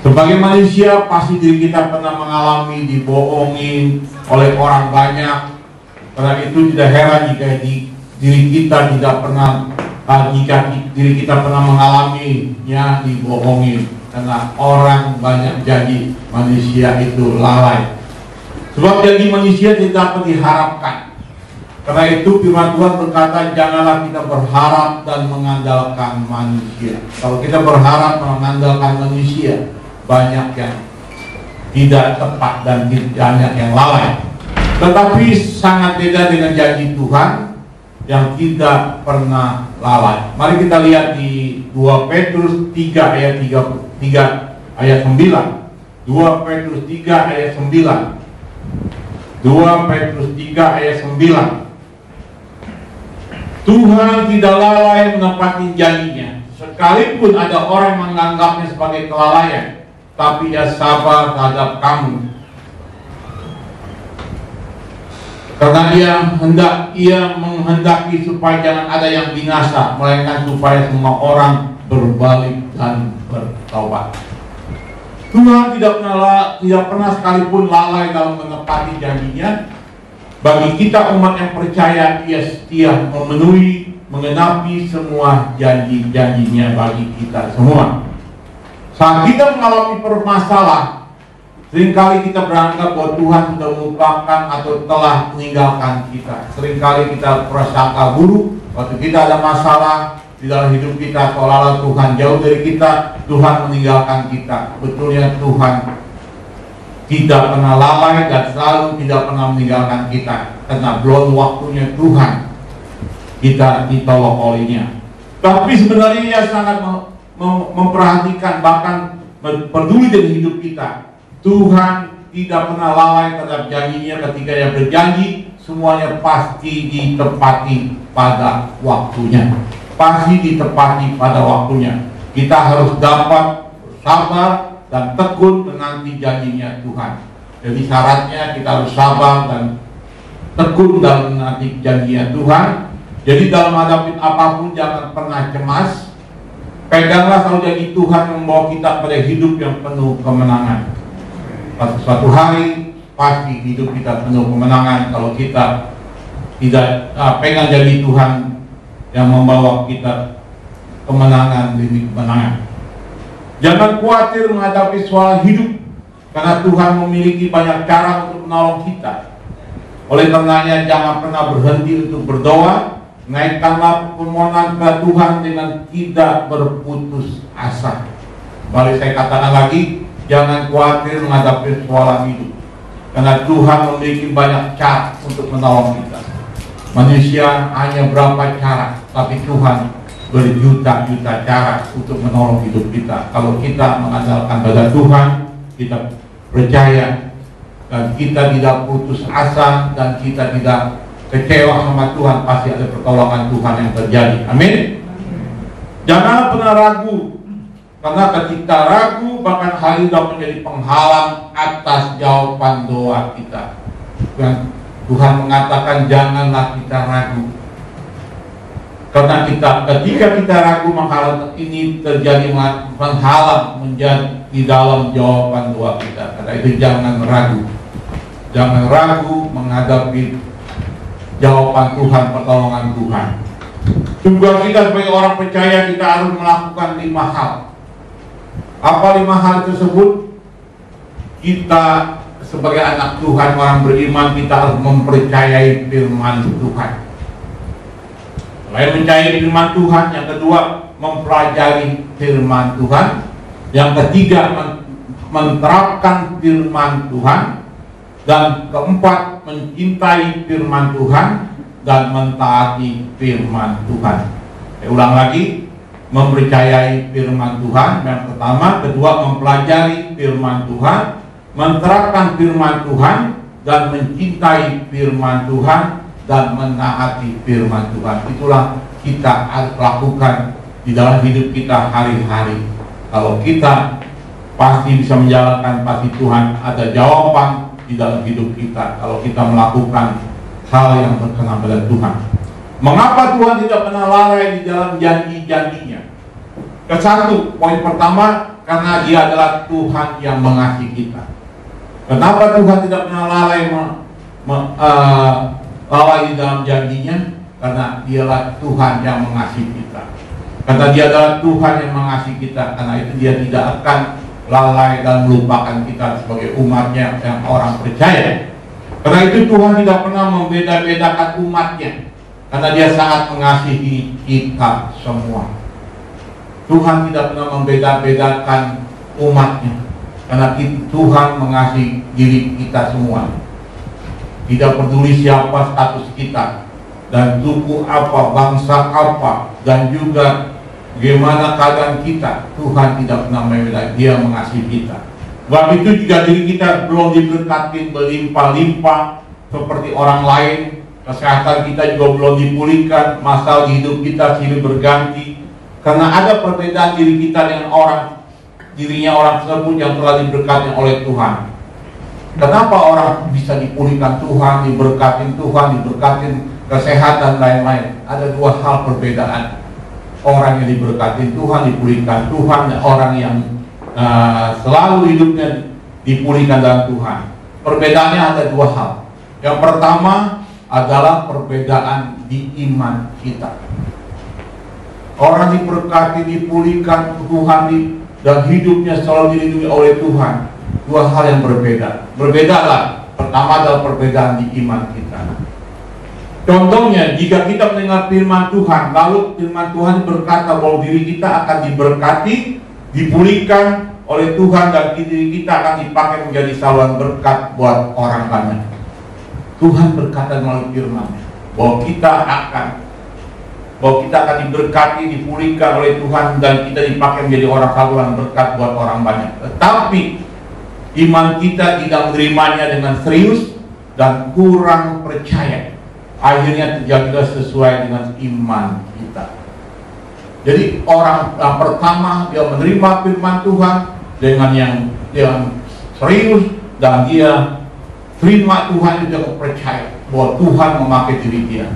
Sebagai manusia pasti diri kita pernah mengalami dibohongin oleh orang banyak. Karena itu tidak heran jika diri kita tidak pernah jika diri kita pernah mengalaminya dibohongin. Karena orang banyak janji, manusia itu lalai. Sebab janji manusia tidak dapat diharapkan. Karena itu firman Tuhan berkata, janganlah kita berharap dan mengandalkan manusia. Kalau kita berharap mengandalkan manusia, banyak yang tidak tepat dan banyak yang lalai. Tetapi sangat beda dengan janji Tuhan yang tidak pernah lalai. Mari kita lihat di 2 Petrus 3 ayat 3 ayat 9. 2 Petrus 3 ayat 9. 2 Petrus 3 ayat 9. Tuhan tidak lalai menepati janjinya. Sekalipun ada orang yang menganggapnya sebagai kelalaian, tapi ia sabar terhadap kamu. Karena ia menghendaki supaya jangan ada yang binasa, melainkan supaya semua orang berbalik dan bertaubat. Tuhan tidak pernah sekalipun lalai dalam menepati janjinya. Bagi kita umat yang percaya, ia setia memenuhi, mengenapi semua janji-janjinya bagi kita semua. Saat kita mengalami permasalahan, seringkali kita beranggap bahwa Tuhan sudah melupakan atau telah meninggalkan kita. Seringkali kita prasangka buruk waktu kita ada masalah di dalam hidup kita, seolah-olah Tuhan jauh dari kita, Tuhan meninggalkan kita. Betulnya Tuhan tidak pernah lalai dan selalu tidak pernah meninggalkan kita, karena belum waktunya Tuhan kita ditolong olehnya. Tapi sebenarnya ia sangat memperhatikan, bahkan peduli dengan hidup kita. Tuhan tidak pernah lalai terhadap janjinya. Ketika ia berjanji, semuanya pasti ditepati pada waktunya. Pasti ditepati pada waktunya. Kita harus dapat sabar dan tekun menanti janjinya Tuhan. Jadi syaratnya kita harus sabar dan tekun dalam menanti janjinya Tuhan. Jadi dalam menghadapi apapun jangan pernah cemas. Peganglah selalu janji Tuhan yang membawa kita pada hidup yang penuh kemenangan. Suatu hari pasti hidup kita penuh kemenangan kalau kita tidak pegang janji Tuhan yang membawa kita kemenangan demi kemenangan. Jangan khawatir menghadapi soal hidup, karena Tuhan memiliki banyak cara untuk menolong kita. Oleh karenanya jangan pernah berhenti untuk berdoa. Naikkanlah permohonan kepada Tuhan dengan tidak berputus asa. Mari saya katakan lagi, jangan khawatir menghadapi soal hidup, karena Tuhan memiliki banyak cara untuk menolong kita. Manusia hanya berapa cara, tapi Tuhan berjuta-juta cara untuk menolong hidup kita. Kalau kita mengandalkan pada Tuhan, kita percaya, dan kita tidak putus asa, dan kita tidak kecewa sama Tuhan, pasti ada pertolongan Tuhan yang terjadi. Amin. Jangan pernah ragu, karena ketika ragu, bahkan hal itu dapat menjadi penghalang atas jawaban doa kita. Dan Tuhan mengatakan janganlah kita ragu. Karena ketika kita ragu, maka ini terjadi menghalang menjadi di dalam jawaban doa kita. Karena itu jangan ragu. Jangan ragu menghadapi jawaban Tuhan, pertolongan Tuhan. Juga kita sebagai orang percaya, kita harus melakukan 5 hal. Apa 5 hal tersebut? Kita sebagai anak Tuhan, orang beriman, kita harus mempercayai firman Tuhan. Selain mencari firman Tuhan, yang kedua mempelajari firman Tuhan, yang ketiga menerapkan firman Tuhan, dan keempat mencintai firman Tuhan dan mentaati firman Tuhan. Saya ulang lagi, mempercayai firman Tuhan yang pertama, kedua mempelajari firman Tuhan, menerapkan firman Tuhan, dan mencintai firman Tuhan dan menaati firman Tuhan. Itulah kita harus lakukan di dalam hidup kita hari-hari. Kalau kita pasti bisa menjalankan, pasti Tuhan ada jawaban di dalam hidup kita kalau kita melakukan hal yang berkenan pada Tuhan. Mengapa Tuhan tidak pernah lalai di dalam janji-janjinya? Kesatu, poin pertama, Karena Dia adalah Tuhan yang mengasihi kita. Kenapa Tuhan tidak pernah lalai lalai di dalam janjinya? Karena Dialah Tuhan yang mengasihi kita. Karena Dia adalah Tuhan yang mengasihi kita. Karena itu Dia tidak akan lalai dan melupakan kita sebagai umatnya yang orang percaya. Karena itu Tuhan tidak pernah membeda-bedakan umatnya. Karena Dia sangat mengasihi kita semua. Tuhan tidak pernah membeda-bedakan umatnya. Karena Tuhan mengasihi diri kita semua. Tidak peduli siapa status kita, dan suku apa, bangsa apa, dan juga bagaimana keadaan kita, Tuhan tidak pernah membedakan. Dia mengasihi kita. Sebab itu jika diri kita belum diberkati berlimpah-limpah seperti orang lain, kesehatan kita juga belum dipulihkan, masalah di hidup kita silih berganti, karena ada perbedaan diri kita dengan dirinya orang tersebut yang telah diberkati oleh Tuhan. Kenapa orang bisa dipulihkan Tuhan, diberkatin Tuhan, diberkatin kesehatan lain-lain? Ada dua hal perbedaan. Orang yang diberkatin Tuhan, dipulihkan Tuhan, dan orang yang selalu hidupnya dipulihkan dalam Tuhan. Perbedaannya ada dua hal. Yang pertama adalah perbedaan di iman kita. Orang diberkati, dipulihkan Tuhan, dan hidupnya selalu dilindungi oleh Tuhan. Dua hal yang berbeda. Berbedalah. Pertama adalah perbedaan di iman kita. Contohnya, jika kita mendengar firman Tuhan, lalu firman Tuhan berkata bahwa diri kita akan diberkati, dipulihkan oleh Tuhan, dan diri kita akan dipakai menjadi saluran berkat buat orang banyak. Tuhan berkata melalui firman bahwa kita akan diberkati, dipulihkan oleh Tuhan, dan kita dipakai menjadi orang saluran berkat buat orang banyak. Tetapi iman kita tidak menerimanya dengan serius dan kurang percaya. Akhirnya terjadilah sesuai dengan iman kita. Jadi orang yang pertama dia menerima firman Tuhan dengan yang serius, dan dia terima Tuhan itu dengan percaya bahwa Tuhan memakai diri dia.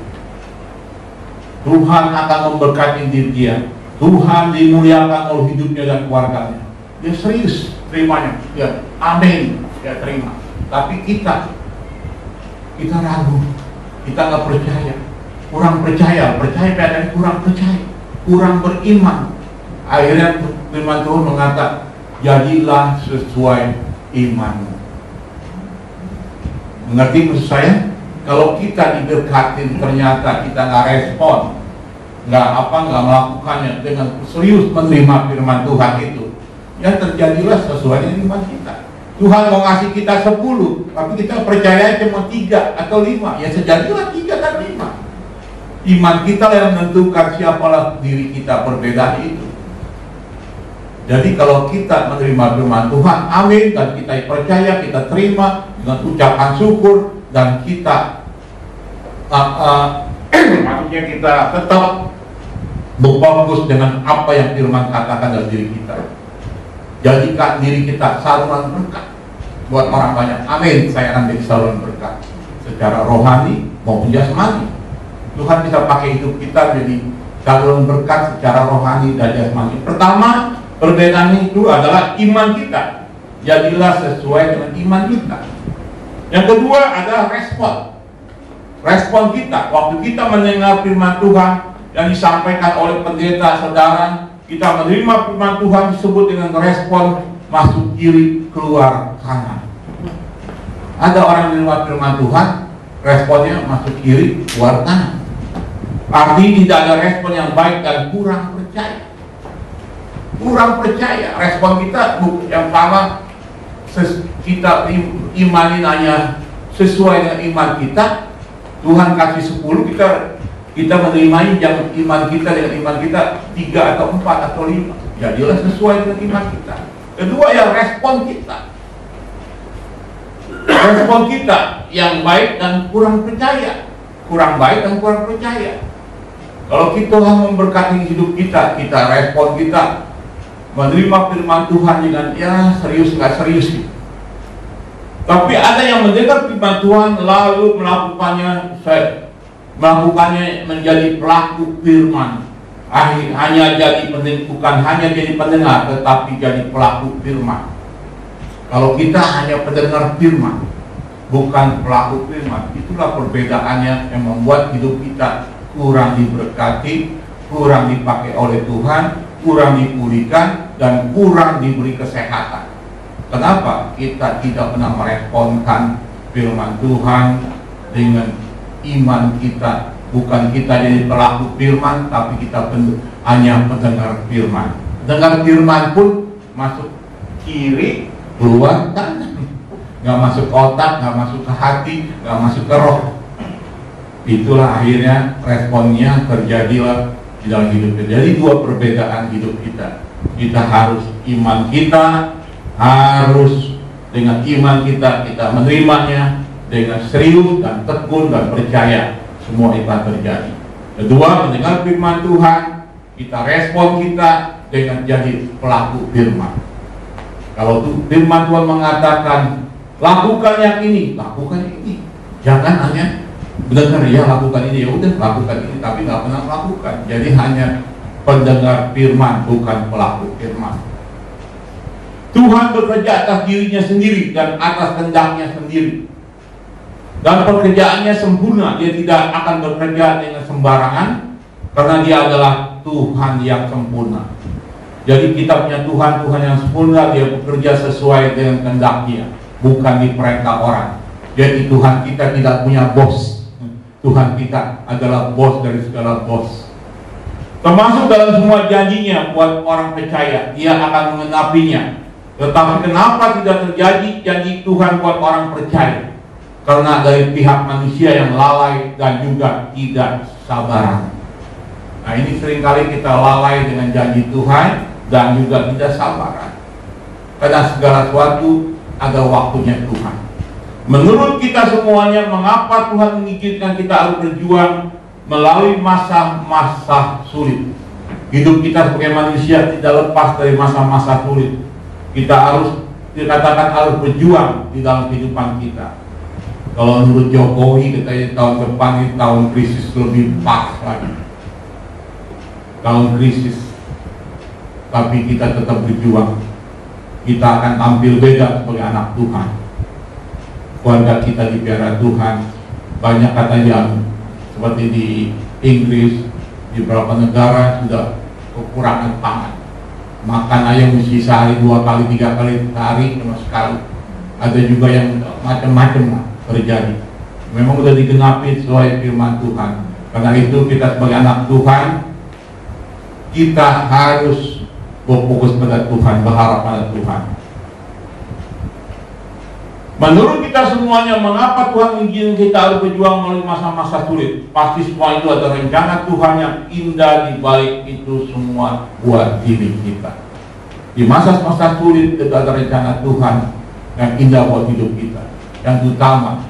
Tuhan akan memberkati diri dia. Tuhan dimuliakan oleh hidupnya dan keluarganya. Dia serius terimanya. Ya, amin. Dia terima. Tapi kita ragu. Kita nggak percaya. Kurang percaya. Percaya kurang percaya. Kurang beriman. Akhirnya firman Tuhan mengatakan, jadilah sesuai imanmu. Mengerti maksud saya? Kalau kita diberkatin ternyata kita nggak respon, nggak melakukannya dengan serius menerima firman Tuhan itu, ya terjadilah sesuai dengan iman kita. Tuhan mau ngasih kita 10, tapi kita percaya cuma 3 atau 5, ya sejadilah 3 dan 5. Iman kita yang menentukan siapalah diri kita, perbedaan itu. Jadi kalau kita menerima firman Tuhan, amin, dan kita percaya, kita terima dengan ucapan syukur, dan kita maksudnya kita tetap berfokus dengan apa yang firman katakan dalam diri kita. Jadikan diri kita saluran berkat buat orang banyak. Amin, saya akan jadi saluran berkat secara rohani maupun jasmani. Tuhan bisa pakai hidup kita jadi saluran berkat secara rohani dan jasmani. Pertama, perbedaan itu adalah iman kita. Jadilah sesuai dengan iman kita. Yang kedua adalah respon kita. Waktu kita mendengar firman Tuhan yang disampaikan oleh pendeta saudara, kita menerima firman Tuhan disebut dengan respon masuk kiri, keluar kanan. Ada orang yang menerima firman Tuhan, responnya masuk kiri, keluar kanan. Artinya tidak ada respon yang baik dan kurang percaya. Kurang percaya. Respon kita yang sama, kita imani hanya sesuai dengan iman kita. Tuhan kasih 10, kita menerima yang iman kita dengan iman kita 3 atau 4 atau 5. Jadilah sesuai dengan iman kita. Kedua, yang respon kita. Respon kita yang baik dan kurang percaya. Kurang baik dan kurang percaya. Kalau kita memberkati hidup kita, respon kita menerima firman Tuhan dengan serius nggak serius gitu. Tapi ada yang mendengar firman Tuhan lalu melakukannya menjadi pelaku firman, bukan hanya jadi pendengar, tetapi jadi pelaku firman. Kalau kita hanya pendengar firman, bukan pelaku firman, itulah perbedaannya yang membuat hidup kita kurang diberkati, kurang dipakai oleh Tuhan, kurang dipulihkan, dan kurang diberi kesehatan. Kenapa? Kita tidak pernah meresponkan firman Tuhan dengan iman kita. Bukan kita jadi pelaku firman, tapi kita hanya pendengar firman. Dengar firman pun masuk kiri, keluar kanan, nggak masuk otak, nggak masuk ke hati, nggak masuk ke roh. Itulah akhirnya responnya terjadilah di dalam hidup kita. Jadi dua perbedaan hidup kita. Kita harus iman kita harus dengan iman kita menerimanya dengan serius dan tekun dan percaya. Semua itu akan terjadi. Kedua, mendengar firman Tuhan, kita respon kita dengan jadi pelaku firman. Kalau firman Tuhan mengatakan lakukan yang ini, lakukan ini. Jangan hanya mendengar, ya lakukan ini, ya udah lakukan ini, tapi nggak pernah melakukan. Jadi hanya pendengar firman, bukan pelaku firman. Tuhan bekerja atas dirinya sendiri dan atas kehendaknya sendiri. Dan pekerjaannya sempurna. Dia tidak akan bekerja dengan sembarangan, karena dia adalah Tuhan yang sempurna. Jadi kita punya Tuhan yang sempurna. Dia bekerja sesuai dengan kehendaknya, bukan diperintah orang. Jadi Tuhan kita tidak punya bos. Tuhan kita adalah bos dari segala bos. Termasuk dalam semua janjinya buat orang percaya, dia akan mengenapinya. Tetapi kenapa tidak terjadi janji Tuhan buat orang percaya? Karena dari pihak manusia yang lalai dan juga tidak sabaran. Nah, ini seringkali kita lalai dengan janji Tuhan dan juga tidak sabaran. Karena segala sesuatu ada waktunya Tuhan. Menurut kita semuanya, mengapa Tuhan mengizinkan kita harus berjuang melalui masa-masa sulit? Hidup kita sebagai manusia tidak lepas dari masa-masa sulit. Kita harus dikatakan harus berjuang di dalam kehidupan kita. Kalau menurut Jokowi, katanya tahun depan ini tahun krisis lebih pas lagi. Tahun krisis. Tapi kita tetap berjuang. Kita akan tampil beda sebagai anak Tuhan. Keluarga kita dipelihara Tuhan. Banyak katanya seperti di Inggris, di beberapa negara sudah kekurangan pangan. Makan ayam mesti sehari 2 kali 3 kali sehari cuma sekali. Ada juga yang macam-macam terjadi. Memang sudah digenapi sesuai firman Tuhan. Karena itu kita sebagai anak Tuhan, kita harus berfokus pada Tuhan, berharap pada Tuhan. Menurut kita semuanya, mengapa Tuhan mengizinkan kita harus berjuang melalui masa-masa sulit? Pasti semua itu ada rencana Tuhan yang indah di balik itu semua buat diri kita. Di masa-masa sulit itu ada rencana Tuhan yang indah buat hidup kita. Yang utama,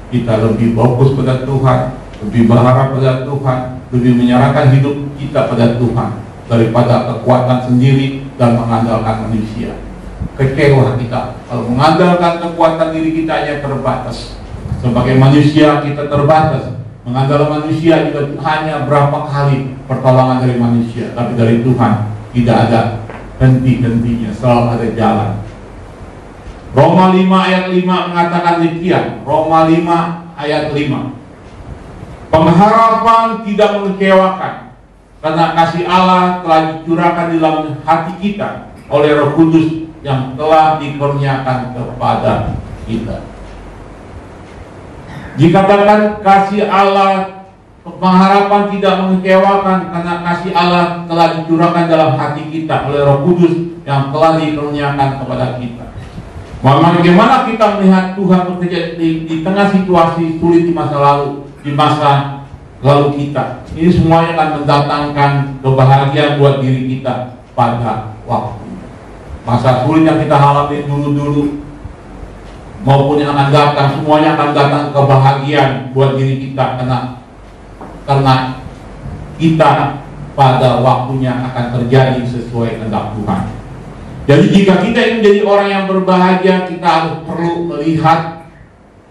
kita lebih fokus pada Tuhan, lebih berharap pada Tuhan, lebih menyerahkan hidup kita pada Tuhan daripada kekuatan sendiri dan mengandalkan manusia. Kecewa kita kalau mengandalkan kekuatan diri kita hanya terbatas. Sebagai manusia kita terbatas. Mengandalkan manusia juga hanya berapa kali pertolongan dari manusia, tapi dari Tuhan tidak ada henti-hentinya, selalu ada jalan. Roma 5 ayat 5 mengatakan demikian. Roma 5 ayat 5. Pengharapan tidak mengecewakan, karena kasih Allah telah dicurahkan di dalam hati kita oleh Roh Kudus yang telah dikurniakan kepada kita. Dikatakan kasih Allah, pengharapan tidak mengecewakan karena kasih Allah telah dicurahkan dalam hati kita oleh Roh Kudus yang telah dikurniakan kepada kita. Bagaimana kita melihat Tuhan bekerja di tengah situasi sulit di masa lalu, di masa lalu kita? Ini semuanya akan mendatangkan kebahagiaan buat diri kita pada waktu. Masa sulit yang kita alami dulu-dulu maupun yang akan datang, semuanya akan datang kebahagiaan buat diri kita karena kita pada waktunya akan terjadi sesuai kehendak Tuhan. Jadi jika kita ingin menjadi orang yang berbahagia, kita harus perlu melihat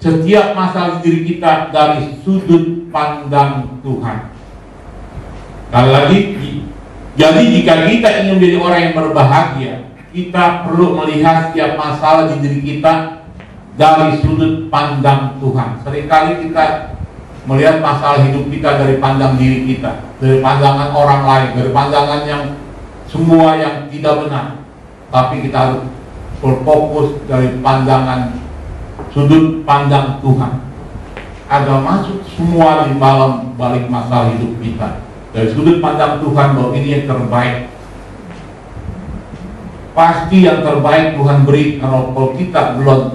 setiap masalah diri kita dari sudut pandang Tuhan. Sekali lagi, Jadi jika kita ingin menjadi orang yang berbahagia, kita perlu melihat setiap masalah di diri kita dari sudut pandang Tuhan. Seringkali kita melihat masalah hidup kita dari pandang diri kita, dari pandangan orang lain, dari pandangan yang semua yang tidak benar. Tapi kita harus berfokus dari pandangan sudut pandang Tuhan. Ada masuk semua di dalam balik masalah hidup kita. Dari sudut pandang Tuhan bahwa ini yang terbaik. Pasti yang terbaik Tuhan beri. Kalau kita belum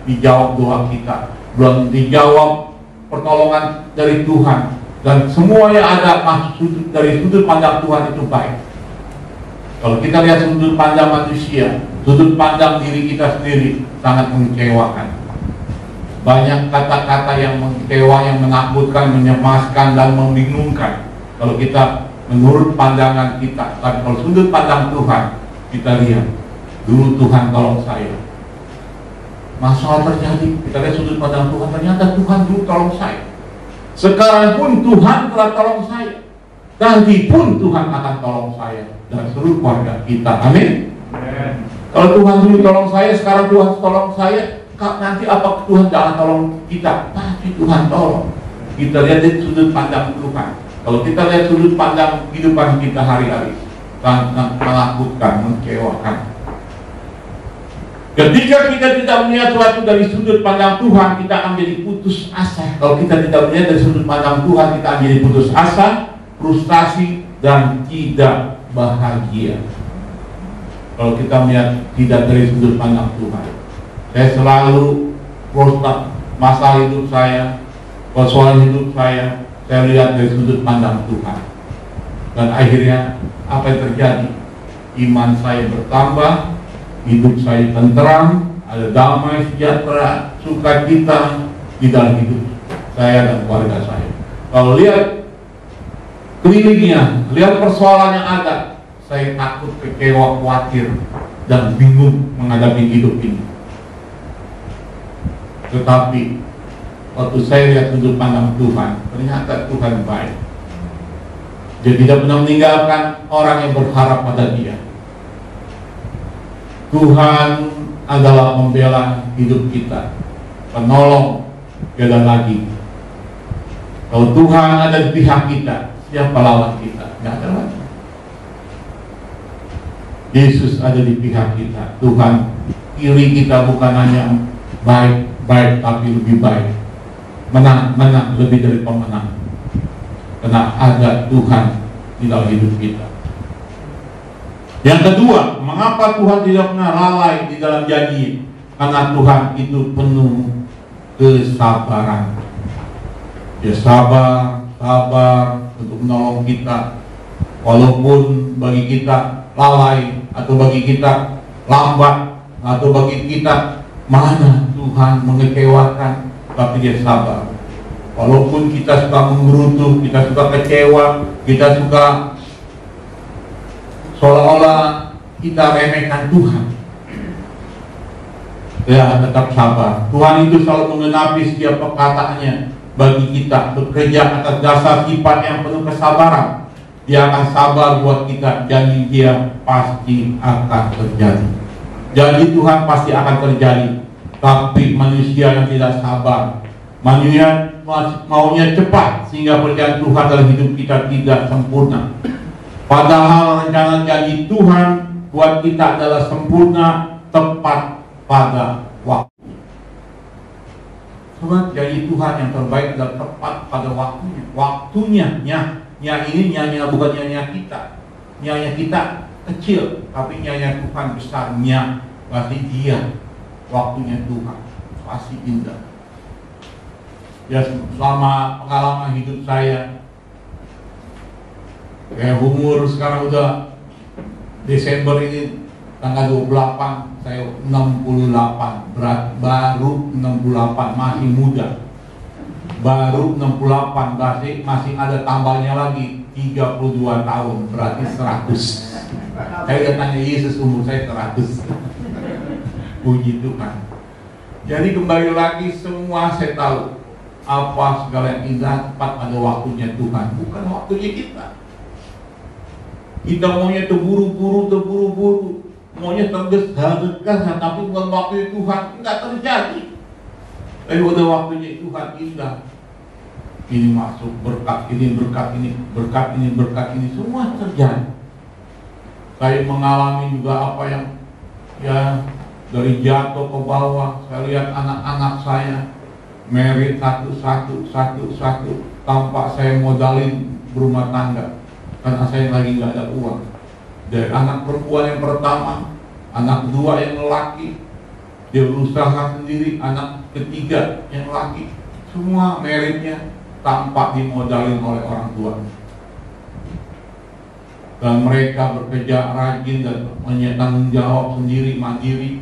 dijawab doa kita, belum dijawab pertolongan dari Tuhan, dan semua yang ada masuk dari sudut pandang Tuhan itu baik. Kalau kita lihat sudut pandang manusia, sudut pandang diri kita sendiri sangat mengecewakan. Banyak kata-kata yang mengecewa, yang menakutkan, menyemaskan, dan membingungkan kalau kita menurut pandangan kita. Tapi kalau sudut pandang Tuhan, kita lihat dulu Tuhan tolong saya. Masalah terjadi, kita lihat sudut pandang Tuhan, ternyata Tuhan dulu tolong saya. Sekarang pun Tuhan telah tolong saya. Nanti pun Tuhan akan tolong saya dan seluruh keluarga kita. Amin. Kalau Tuhan dulu tolong saya, sekarang Tuhan tolong saya, nanti apa Tuhan jangan tolong kita? Pasti Tuhan tolong. Kita lihat dari sudut pandang Tuhan. Kalau kita lihat sudut pandang kehidupan kita hari-hari, sangat menakutkan, mengecewakan. Ketika kita tidak melihat sesuatu dari sudut pandang Tuhan, kita akan menjadi putus asa. Kalau kita tidak melihat dari sudut pandang Tuhan, kita akan menjadi putus asa, frustasi, dan tidak bahagia. Kalau kita melihat tidak dari sudut pandang Tuhan, saya selalu frustasi masalah hidup saya, persoalan hidup saya lihat dari sudut pandang Tuhan. Dan akhirnya apa yang terjadi? Iman saya bertambah, hidup saya tenteram, ada damai, sejahtera, sukacita di dalam hidup saya dan keluarga saya. Kalau lihat kelilingnya, lihat persoalan yang ada, saya takut, kecewa, khawatir, dan bingung menghadapi hidup ini. Tetapi waktu saya lihat sudut pandang Tuhan, ternyata Tuhan baik. Dia tidak pernah meninggalkan orang yang berharap pada Dia. Tuhan adalah pembela hidup kita, penolong, tiada lagi. Kalau Tuhan ada di pihak kita, siapa lawan kita? Tidak ada lagi. Yesus ada di pihak kita. Tuhan kiri kita bukan hanya baik, tapi lebih baik. Menang lebih dari pemenang. Karena ada Tuhan di dalam hidup kita. Yang kedua, mengapa Tuhan tidak pernah lalai di dalam janji? Karena Tuhan itu penuh kesabaran. Dia sabar untuk menolong kita. Walaupun bagi kita lalai, atau bagi kita lambat, atau bagi kita mana Tuhan mengecewakan, tapi Dia sabar. Walaupun kita suka menggerutu, kita suka kecewa, kita suka seolah-olah kita remehkan Tuhan, Dia tetap sabar. Tuhan itu selalu menggenapi setiap perkataannya bagi kita, bekerja atas dasar sifat yang penuh kesabaran. Dia akan sabar buat kita, janji Dia pasti akan terjadi. Janji Tuhan pasti akan terjadi. Tapi manusia yang tidak sabar, manusia maunya cepat, sehingga perjalanan Tuhan dalam hidup kita tidak sempurna. Padahal rencana janji Tuhan buat kita adalah sempurna, tepat pada waktu. Sebab janji Tuhan yang terbaik adalah tepat pada waktunya. Waktunya, ini nyanyi bukan nyanyi kita. Nyanyi kita kecil, tapi nyanyi Tuhan besarnya. Pasti Dia, waktunya Tuhan pasti indah. Ya, selama pengalaman hidup saya, kayak umur sekarang udah Desember ini tanggal 28, saya 68, baru 68, masih muda. Baru 68, masih ada tambahnya lagi 32 tahun, berarti 100. Saya udah tanya Yesus, umur saya 100. Puji Tuhan. Jadi kembali lagi, semua saya tahu apa segala yang indah tepat pada waktunya Tuhan, bukan waktunya kita. Kita maunya terburu-buru, maunya tergesa-gesa, tapi bukan waktu Tuhan, enggak terjadi. Tapi udah waktunya Tuhan indah. Ini masuk berkat ini, berkat ini, berkat ini, berkat ini, semua terjadi. Saya mengalami juga apa yang ya dari jatuh ke bawah. Saya lihat anak-anak saya merit satu tanpa saya modalin berumah tangga karena saya lagi nggak ada uang. Dari anak perempuan yang pertama, anak kedua yang laki, dia berusaha sendiri, anak ketiga yang laki, semua meritnya tanpa dimodalin oleh orang tua. Dan mereka bekerja rajin dan tanggung jawab sendiri, mandiri.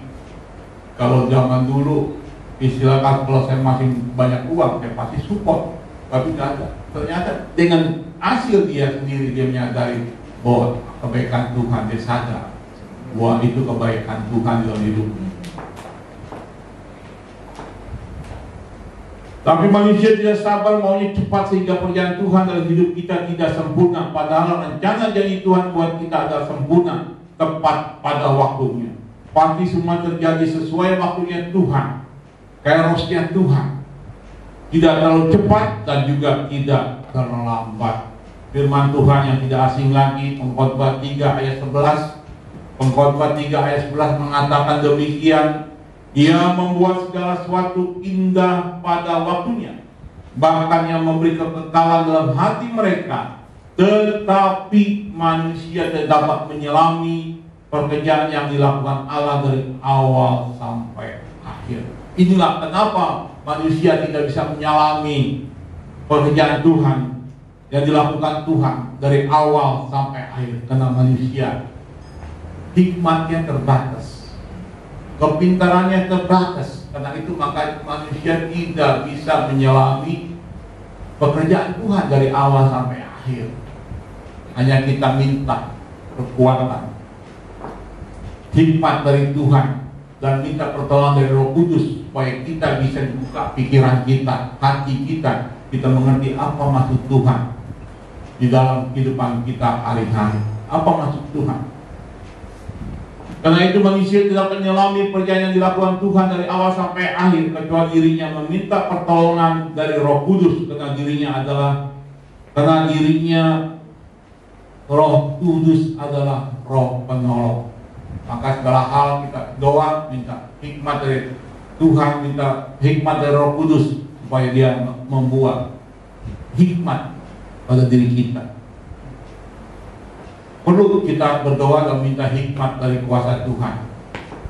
Kalau zaman dulu istilahkan kalau saya masih banyak uang, saya pasti support, tapi tidak ada. Ternyata dengan hasil dia sendiri, dia menyadari bahwa kebaikan Tuhan, dia sadar bahwa itu kebaikan Tuhan dalam hidupnya. Tapi manusia tidak sabar, maunya cepat sehingga perjalanan Tuhan dalam hidup kita tidak sempurna. Padahal rencana janji Tuhan buat kita adalah sempurna, tepat pada waktunya. Pasti semua terjadi sesuai waktunya Tuhan, kairosnya Tuhan. Tidak terlalu cepat dan juga tidak terlambat. Firman Tuhan yang tidak asing lagi, Pengkhotbah 3 ayat 11. Pengkhotbah 3 ayat 11 mengatakan demikian. Ia membuat segala sesuatu indah pada waktunya, bahkan yang memberi kekekalan dalam hati mereka. Tetapi manusia tidak dapat menyelami pekerjaan yang dilakukan Allah dari awal sampai akhir. Inilah kenapa manusia tidak bisa menyelami pekerjaan Tuhan yang dilakukan Tuhan dari awal sampai akhir. Karena manusia hikmatnya terbatas, kepintarannya terbatas. Karena itu maka manusia tidak bisa menyelami pekerjaan Tuhan dari awal sampai akhir. Hanya kita minta kekuatan, hikmat dari Tuhan, dan minta pertolongan dari Roh Kudus supaya kita bisa dibuka pikiran kita, hati kita, kita mengerti apa maksud Tuhan di dalam kehidupan kita hari-hari. Apa maksud Tuhan? Karena itu manusia tidak menyelami perjalanan yang dilakukan Tuhan dari awal sampai akhir kecuali dirinya meminta pertolongan dari Roh Kudus. Karena dirinya Roh Kudus adalah Roh penolong. Maka segala hal kita doa minta hikmat dari Tuhan, minta hikmat dari Roh Kudus supaya dia membuat hikmat pada diri kita. Perlu kita berdoa dan minta hikmat dari kuasa Tuhan.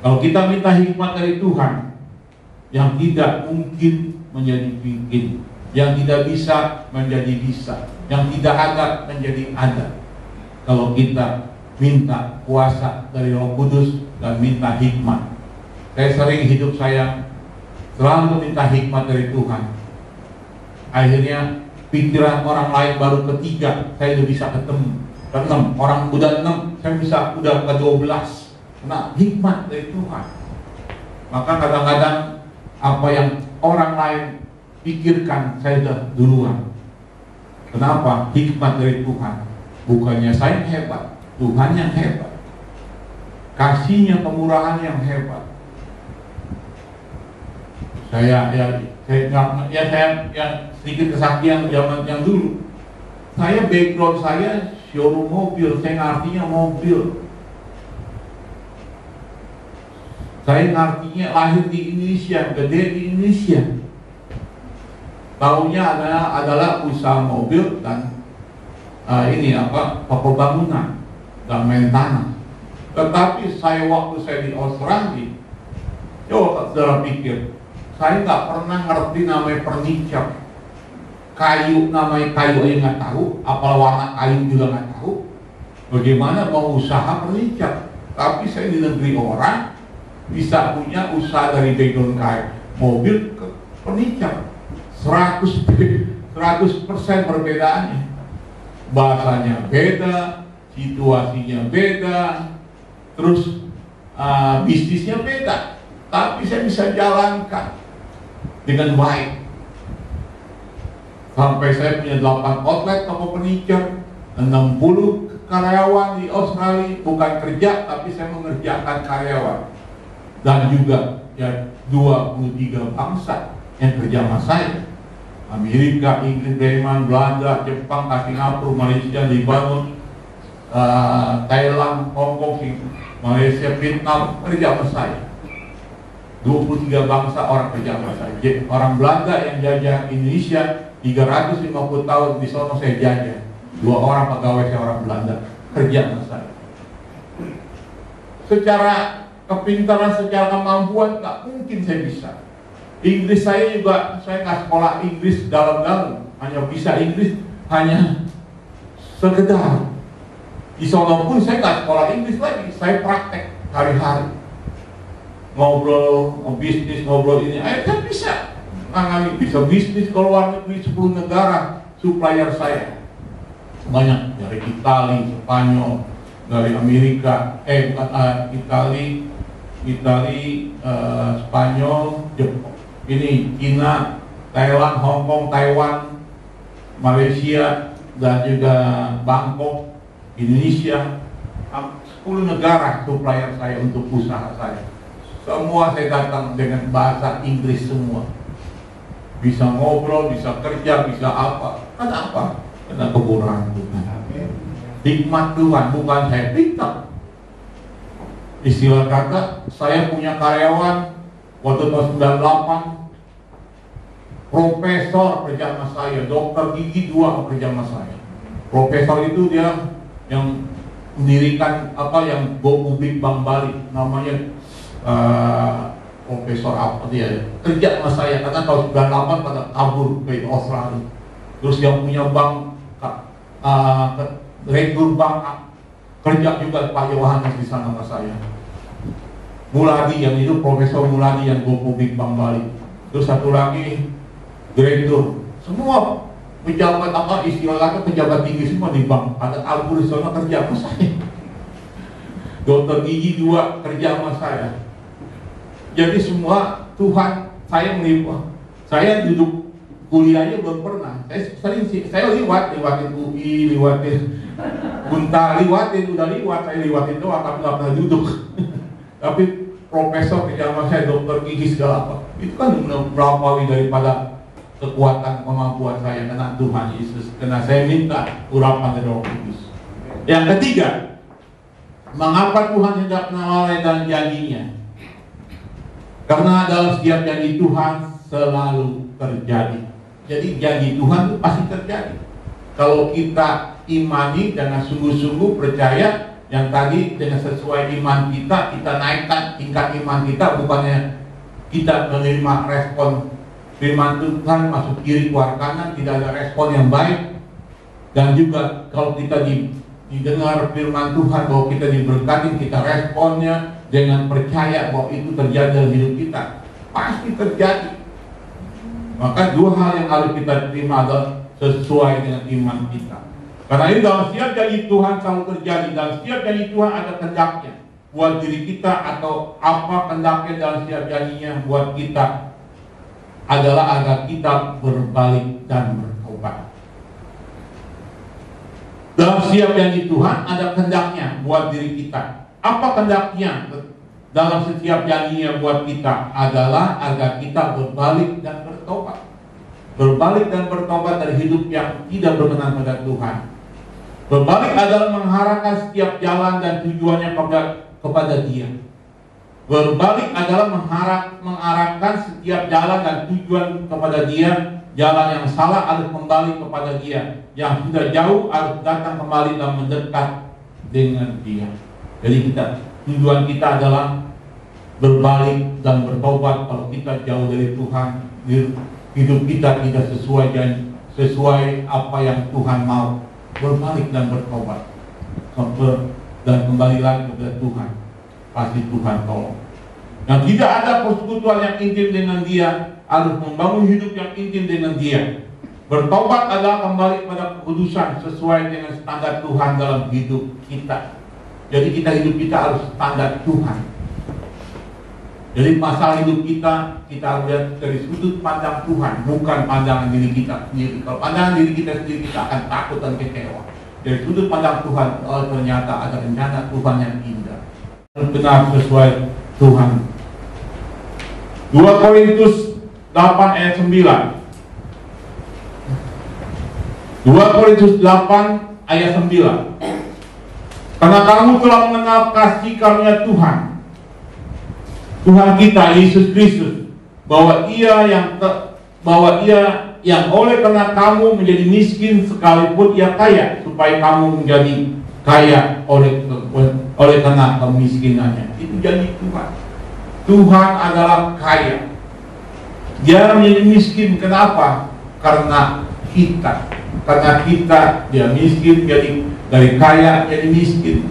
Kalau kita minta hikmat dari Tuhan, yang tidak mungkin menjadi mungkin, yang tidak bisa menjadi bisa, yang tidak ada menjadi ada. Kalau kita minta kuasa dari Roh Kudus dan minta hikmat. Saya sering hidup saya selalu minta hikmat dari Tuhan. Akhirnya pikiran orang lain baru ketiga saya sudah bisa ketemu. Ke-6, orang udah 6, saya bisa udah ke-12. Nah, hikmat dari Tuhan. Maka kadang-kadang apa yang orang lain pikirkan saya sudah duluan. Kenapa? Hikmat dari Tuhan. Bukannya saya hebat, Tuhan yang hebat. Kasihnya, kemurahan yang hebat. Saya sedikit kesaksian zaman yang dulu. Saya background saya showroom mobil, saya ngartinya mobil. Saya ngartinya lahir di Indonesia, gede di Indonesia. Taunya adalah usaha mobil dan pembangunan dan main tanah. Tetapi waktu saya di Australia, coba saudara pikir, saya nggak pernah ngerti namanya furniture. Kayu, namanya kayu aja nggak tahu, apalagi warna kayu juga nggak tahu. Bagaimana mau usaha furniture? Tapi saya di negeri orang bisa punya usaha dari background kayu mobil ke furniture. 100% perbedaannya. Bahasanya beda, situasinya beda, terus bisnisnya beda. Tapi saya bisa jalankan dengan baik. Sampai saya punya 8 outlet toko furniture, 60 karyawan di Australia, bukan kerja, tapi saya mengerjakan karyawan. Dan juga ya 23 bangsa yang kerja sama saya. Amerika, Inggris, Jerman, Belanda, Jepang, Singapura, Malaysia, Libanon, Thailand, Hong Kong, Malaysia, Vietnam, kerja sama saya. 23 bangsa orang kerja sama saya. Orang Belanda yang jajah Indonesia 350 tahun di sono saya jajah. 2 orang pegawai saya orang Belanda kerja sama saya. Secara kepintaran, secara kemampuan nggak mungkin saya bisa. Inggris saya juga, saya nggak sekolah Inggris dalam-dalam, hanya bisa Inggris hanya sekedar. Di sono pun saya nggak sekolah Inggris lagi, saya praktek hari-hari, ngobrol bisnis, ngobrol ini, saya bisa nangani, bisa bisnis ke luar negeri 10 negara supplier saya banyak, dari Italia, Spanyol, dari Amerika, Spanyol, Jepang, ini China, Thailand, Hong Kong, Taiwan, Malaysia, dan juga Bangkok, Indonesia, 10 negara supplier saya untuk usaha saya. Semua saya datang dengan bahasa Inggris semua. Bisa ngobrol, bisa kerja, bisa apa. Kenapa? Karena kekurangan Tuhan. Hikmat Tuhan, bukan saya pintar. Istilah kata, saya punya karyawan waktu tahun 98, profesor kerja sama saya, dokter gigi 2 kerja sama saya. Profesor itu dia yang mendirikan yang go publik Bank Bali, namanya profesor apa dia, kerja sama saya karena tahun 98 pada kabur ke Australia. Terus yang punya bank, direktur bank, kerja juga Pak Yohanes di sana sama saya. Muladi yang itu, Profesor Muladi yang go publik Bank Bali. Terus satu lagi direktur, semua pejabat istilahnya pejabat tinggi semua di bank. Ada kabur di sana kerja sama saya. Dokter gigi 2 kerja sama saya. Jadi semua Tuhan, saya melihat, saya duduk kuliahnya belum pernah. Saya lewatin UI, lewatin Gunta, udah lewat, saya lewatin doang, tapi nggak pernah duduk. Tapi profesor kerja sama saya, dokter gigi segala apa, itu kan melampaui daripada kekuatan kemampuan saya karena Tuhan Yesus, karena saya minta urapan dari Roh Kudus. Yang ketiga, mengapa Tuhan hendak melalaikan janjinya? Karena dalam setiap janji Tuhan selalu terjadi. Jadi janji Tuhan itu pasti terjadi. Kalau kita imani dengan sungguh-sungguh percaya, yang tadi dengan sesuai iman kita naikkan tingkat iman kita, bukannya kita menerima respon firman Tuhan masuk kiri keluar kanan, tidak ada respon yang baik. Dan juga kalau kita didengar firman Tuhan bahwa kita diberkati, kita responnya dengan percaya bahwa itu terjadi dalam hidup kita, pasti terjadi. Maka 2 hal yang harus kita terima adalah sesuai dengan iman kita. Karena ini dalam setiap janji Tuhan selalu terjadi. Dalam setiap janji Tuhan ada kehendaknya buat diri kita, atau apa kehendaknya dalam setiap janjinya buat kita adalah agar kita berbalik dan bertobat. Dalam setiap janji Tuhan ada kehendaknya buat diri kita. Apa kehendaknya dalam setiap janjinya buat kita adalah agar kita berbalik dan bertobat. Berbalik dan bertobat dari hidup yang tidak berkenan pada Tuhan. Berbalik adalah mengharapkan setiap jalan dan tujuannya kepada Dia. Berbalik adalah mengarahkan setiap jalan dan tujuan kepada Dia. Jalan yang salah harus kembali kepada Dia. Yang sudah jauh harus datang kembali dan mendekat dengan Dia. Jadi tujuan kita adalah berbalik dan bertobat. Kalau kita jauh dari Tuhan, hidup kita tidak sesuai apa yang Tuhan mau, berbalik dan bertobat dan kembali lagi kepada Tuhan, pasti Tuhan tolong. Yang tidak ada persekutuan yang intim dengan Dia, harus membangun hidup yang intim dengan Dia. Bertobat adalah kembali pada kekudusan sesuai dengan standar Tuhan dalam hidup kita. Jadi hidup kita harus standar Tuhan. Jadi masalah hidup kita harus lihat dari sudut pandang Tuhan, bukan pandangan diri kita sendiri. Kalau pandangan diri kita sendiri, kita akan takut dan kecewa. dari sudut pandang Tuhan, oh ternyata ada rencana Tuhan yang indah, benar sesuai Tuhan. 2 Korintus 8 ayat 9. 2 Korintus 8 ayat 9. Karena kamu telah mengenal kasih karunia Tuhan kita Yesus Kristus, bahwa ia yang oleh karena kamu menjadi miskin sekalipun ia kaya, supaya kamu menjadi kaya oleh karena kemiskinannya. Itu janji Tuhan. Tuhan adalah kaya. Dia menjadi miskin. Kenapa? Karena kita. Karena kita, dia miskin jadi dari kaya jadi miskin.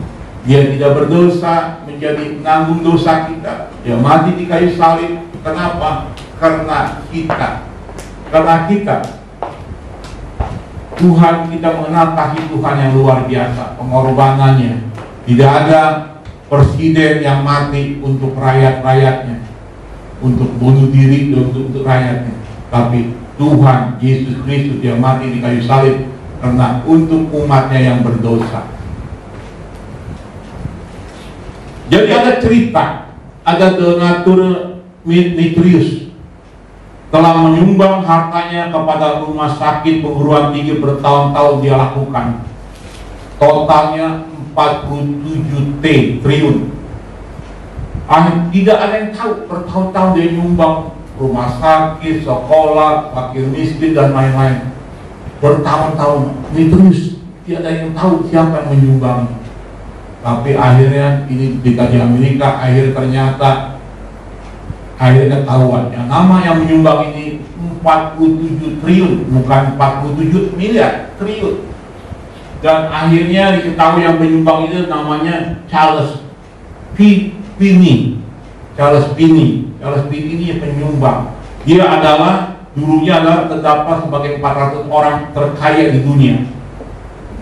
Dia tidak berdosa menjadi menanggung dosa kita. Dia mati di kayu salib. Kenapa? Karena kita. Tuhan, kita mengenal kasih Tuhan yang luar biasa, pengorbanannya. Tidak ada presiden yang mati untuk rakyat-rakyatnya, untuk bunuh diri untuk rakyatnya. Tapi Tuhan Yesus Kristus yang mati di kayu salib karena untuk umatnya yang berdosa. Jadi ada cerita, ada donatur Demetrius telah menyumbang hartanya kepada rumah sakit perguruan tinggi bertahun-tahun dia lakukan. Totalnya 47 triliun. Tidak ada yang tahu, bertahun-tahun dia nyumbang rumah sakit, sekolah, fakir miskin dan lain-lain. Bertahun-tahun, Demetrius tidak ada yang tahu siapa yang menyumbangnya. Tapi akhirnya ini dikaji Amerika, akhirnya ketahuan yang nama yang menyumbang ini 47 triliun, bukan 47 miliar, triliun. Dan akhirnya diketahui yang menyumbang itu namanya Charles Finney. Charles Finney ini penyumbang. Dia dulunya terdapat sebagai 400 orang terkaya di dunia.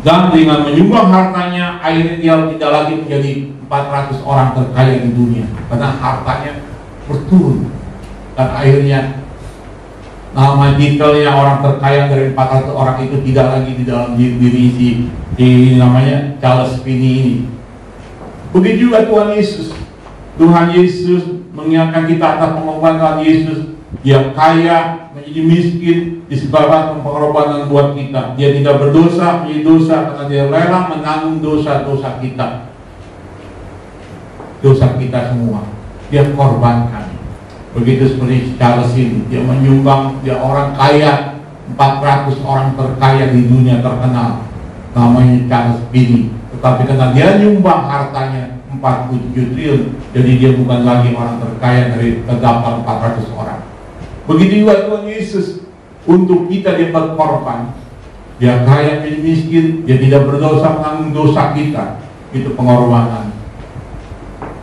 Dan dengan menyumbang hartanya, akhirnya dia tidak lagi menjadi 400 orang terkaya di dunia, karena hartanya berturun. Dan akhirnya nama titelnya orang terkaya dari 400 orang itu tidak lagi di dalam diri namanya Charles Finney ini. Begitu juga Tuhan Yesus mengingatkan kita atas pengorbanan Yesus. Dia kaya menjadi miskin disebabkan pengorbanan buat kita. Dia tidak berdosa menjadi dosa karena dia rela menanggung dosa-dosa kita. Dosa kita semua dia korbankan. Begitu seperti Charles ini, dia menyumbang, dia orang kaya, 400 orang terkaya di dunia terkenal, namanya Charles Finney. Tetapi karena dia nyumbang hartanya 47 triliun, jadi dia bukan lagi orang terkaya dari terdapat 400 orang. Begitu juga Tuhan Yesus, untuk kita dia berkorban. Dia kaya menjadi miskin, dia tidak berdosa menanggung dosa kita. Itu pengorbanan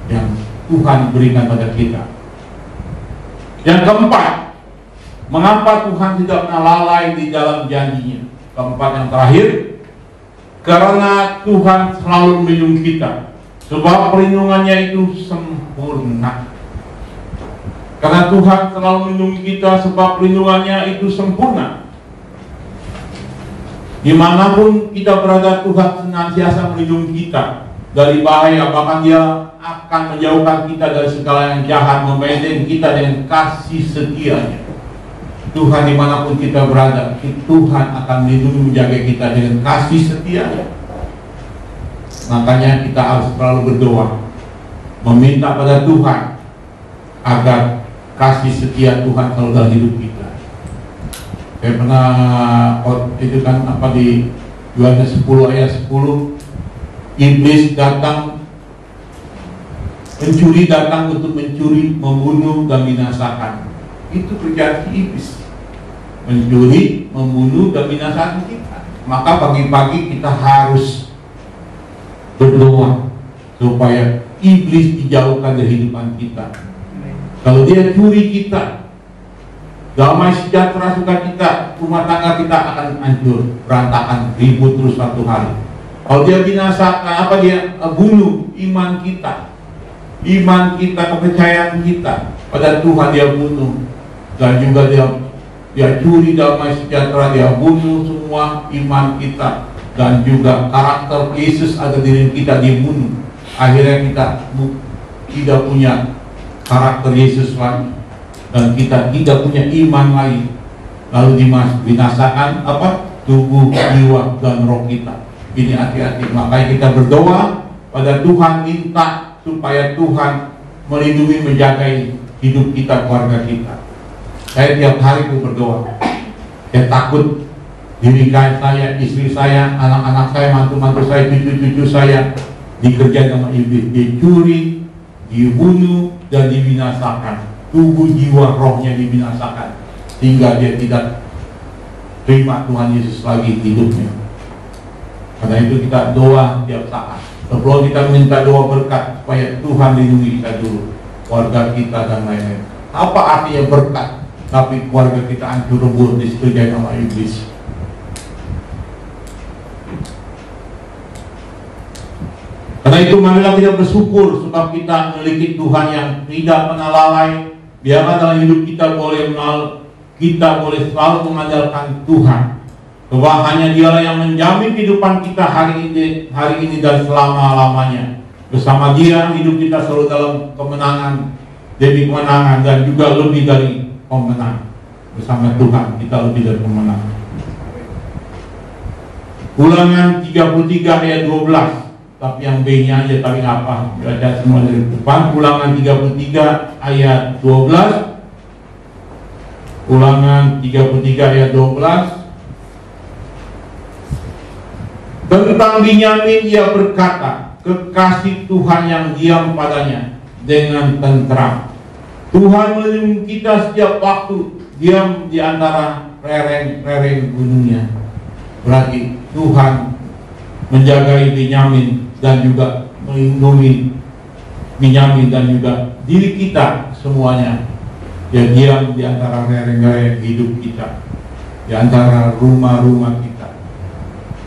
yang Tuhan berikan pada kita. Yang keempat, mengapa Tuhan tidak pernah lalai di dalam janjinya? Keempat, yang terakhir, karena Tuhan selalu melindungi kita, sebab perlindungannya itu sempurna. Karena Tuhan selalu melindungi kita, sebab perlindungannya itu sempurna. Dimanapun kita berada, Tuhan senantiasa melindungi kita dari bahaya. Bahkan dia akan menjauhkan kita dari segala yang jahat, membentengi kita dengan kasih setianya. Tuhan dimanapun kita berada, Tuhan akan melindungi, menjaga kita dengan kasih setianya. Makanya kita harus selalu berdoa, meminta pada Tuhan agar kasih setia Tuhan selalu dalam hidup kita. Saya pernah di Yohanes 10 ayat 10, iblis datang untuk mencuri, membunuh dan binasakan. Itu kerjaan iblis, mencuri, membunuh dan binasakan kita. Maka pagi-pagi kita harus berdoa supaya iblis dijauhkan dari kehidupan kita. Kalau dia curi kita, damai sejahtera sukacita, rumah tangga kita akan hancur, berantakan, ribut terus satu hari. Kalau dia binasakan, dia bunuh iman kita, kepercayaan kita pada Tuhan, dia bunuh. Dan juga dia curi damai sejahtera, dia bunuh semua iman kita dan juga karakter Yesus ada di diri kita dibunuh. Akhirnya kita tidak punya karakter Yesus lagi, dan kita tidak punya iman lagi. Lalu binasakan apa? Tubuh, jiwa, dan roh kita. Ini hati-hati. Makanya kita berdoa pada Tuhan, minta supaya Tuhan melindungi, menjaga hidup kita, keluarga kita. Saya tiap hari itu berdoa. Saya takut diri saya, istri saya, anak-anak saya, mantu-mantu saya, cucu-cucu saya dikerjakan sama iblis, dicuri, dibunuh, dan dibinasakan. Tubuh, jiwa, rohnya dibinasakan, sehingga dia tidak terima Tuhan Yesus lagi hidupnya. Karena itu kita doa tiap saat. Sebelum kita minta doa berkat, supaya Tuhan lindungi kita dulu, keluarga kita dan lain-lain. Apa artinya berkat tapi keluarga kita hancur lebur, dikerjakan sama iblis? Karena itu marilah kita bersyukur sebab kita memiliki Tuhan yang tidak pernah lalai. Biarlah dalam hidup kita boleh selalu mengandalkan Tuhan. Bahwa hanya Dialah yang menjamin kehidupan kita hari ini dan selama-lamanya. Bersama Dia hidup kita selalu dalam kemenangan demi kemenangan, dan juga lebih dari pemenang. Bersama Tuhan kita lebih dari pemenang. Ulangan 33 ayat 12. Tapi yang B-nya aja, tapi apa? Baca semua dari depan. Ulangan 33 ayat 12. Ulangan 33 ayat 12. Tentang Binyamin ia berkata, kekasih Tuhan yang diam padanya dengan tentram. Tuhan melindungi kita setiap waktu, diam di antara lereng-lereng gunungnya. Berarti Tuhan menjaga Binyamin dan juga melindungi Binyamin dan juga diri kita semuanya. Dia diam di antara lereng-lereng hidup kita, di antara rumah-rumah kita.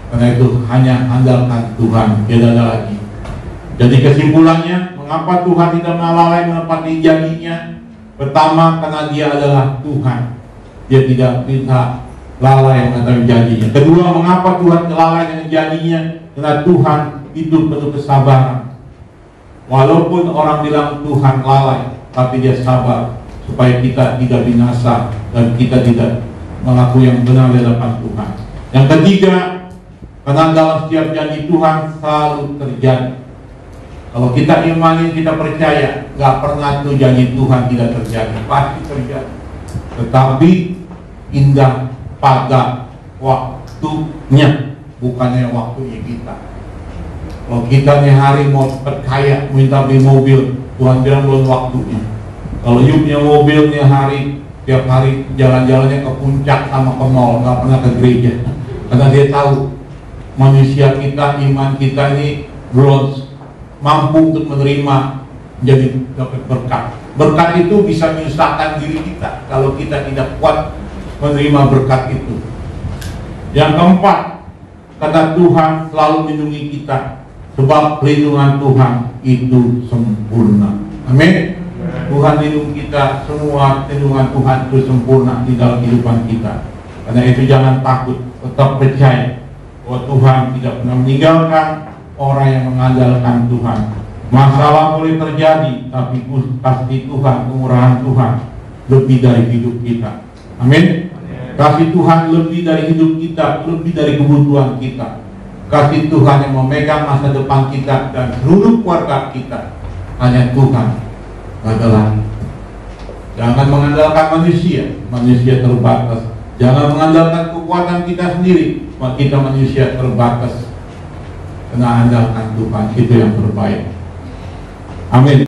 Karena itu hanya andalkan Tuhan, tidak ada lagi. Jadi kesimpulannya, mengapa Tuhan tidak melalai menepati janjinya? Pertama, karena Dia adalah Tuhan. Dia tidak bisa lalai menepati janjinya. Kedua, mengapa Tuhan lalai dengan janjinya? Karena Tuhan hidup penuh kesabaran. Walaupun orang bilang Tuhan lalai, tapi Dia sabar supaya kita tidak binasa dan kita tidak melakukan yang benar di hadapan Tuhan. Yang ketiga, karena dalam setiap janji Tuhan selalu terjadi. Kalau kita imani, kita percaya, nggak pernah tuh janji Tuhan tidak terjadi, pasti terjadi. Tetapi indah pada waktunya, bukannya waktunya kita. Kalau kita nih hari mau cepat kaya, minta beli mobil, Tuhan bilang belum waktunya. Kalau you punya mobil nih hari, tiap hari jalan-jalannya ke puncak sama ke mall, nggak pernah ke gereja. Karena dia tahu manusia kita, iman kita ini belum mampu untuk menerima jadi dapat berkat. Berkat itu bisa menyusahkan diri kita kalau kita tidak kuat menerima berkat itu. Yang keempat, karena Tuhan selalu melindungi kita, sebab perlindungan Tuhan itu sempurna. Amin. Tuhan lindungi kita, semua perlindungan Tuhan itu sempurna di dalam kehidupan kita. Karena itu jangan takut, tetap percaya bahwa Tuhan tidak pernah meninggalkan orang yang mengandalkan Tuhan. Masalah boleh terjadi, tapi kasih Tuhan, kemurahan Tuhan lebih dari hidup kita. Amin. Kasih Tuhan lebih dari hidup kita, lebih dari kebutuhan kita. Kasih Tuhan yang memegang masa depan kita dan seluruh keluarga kita. Hanya Tuhan adalah. Jangan mengandalkan manusia, manusia terbatas. Jangan mengandalkan kekuatan kita sendiri, kita manusia terbatas. Karena andalkan Tuhan, itu yang terbaik. Amin.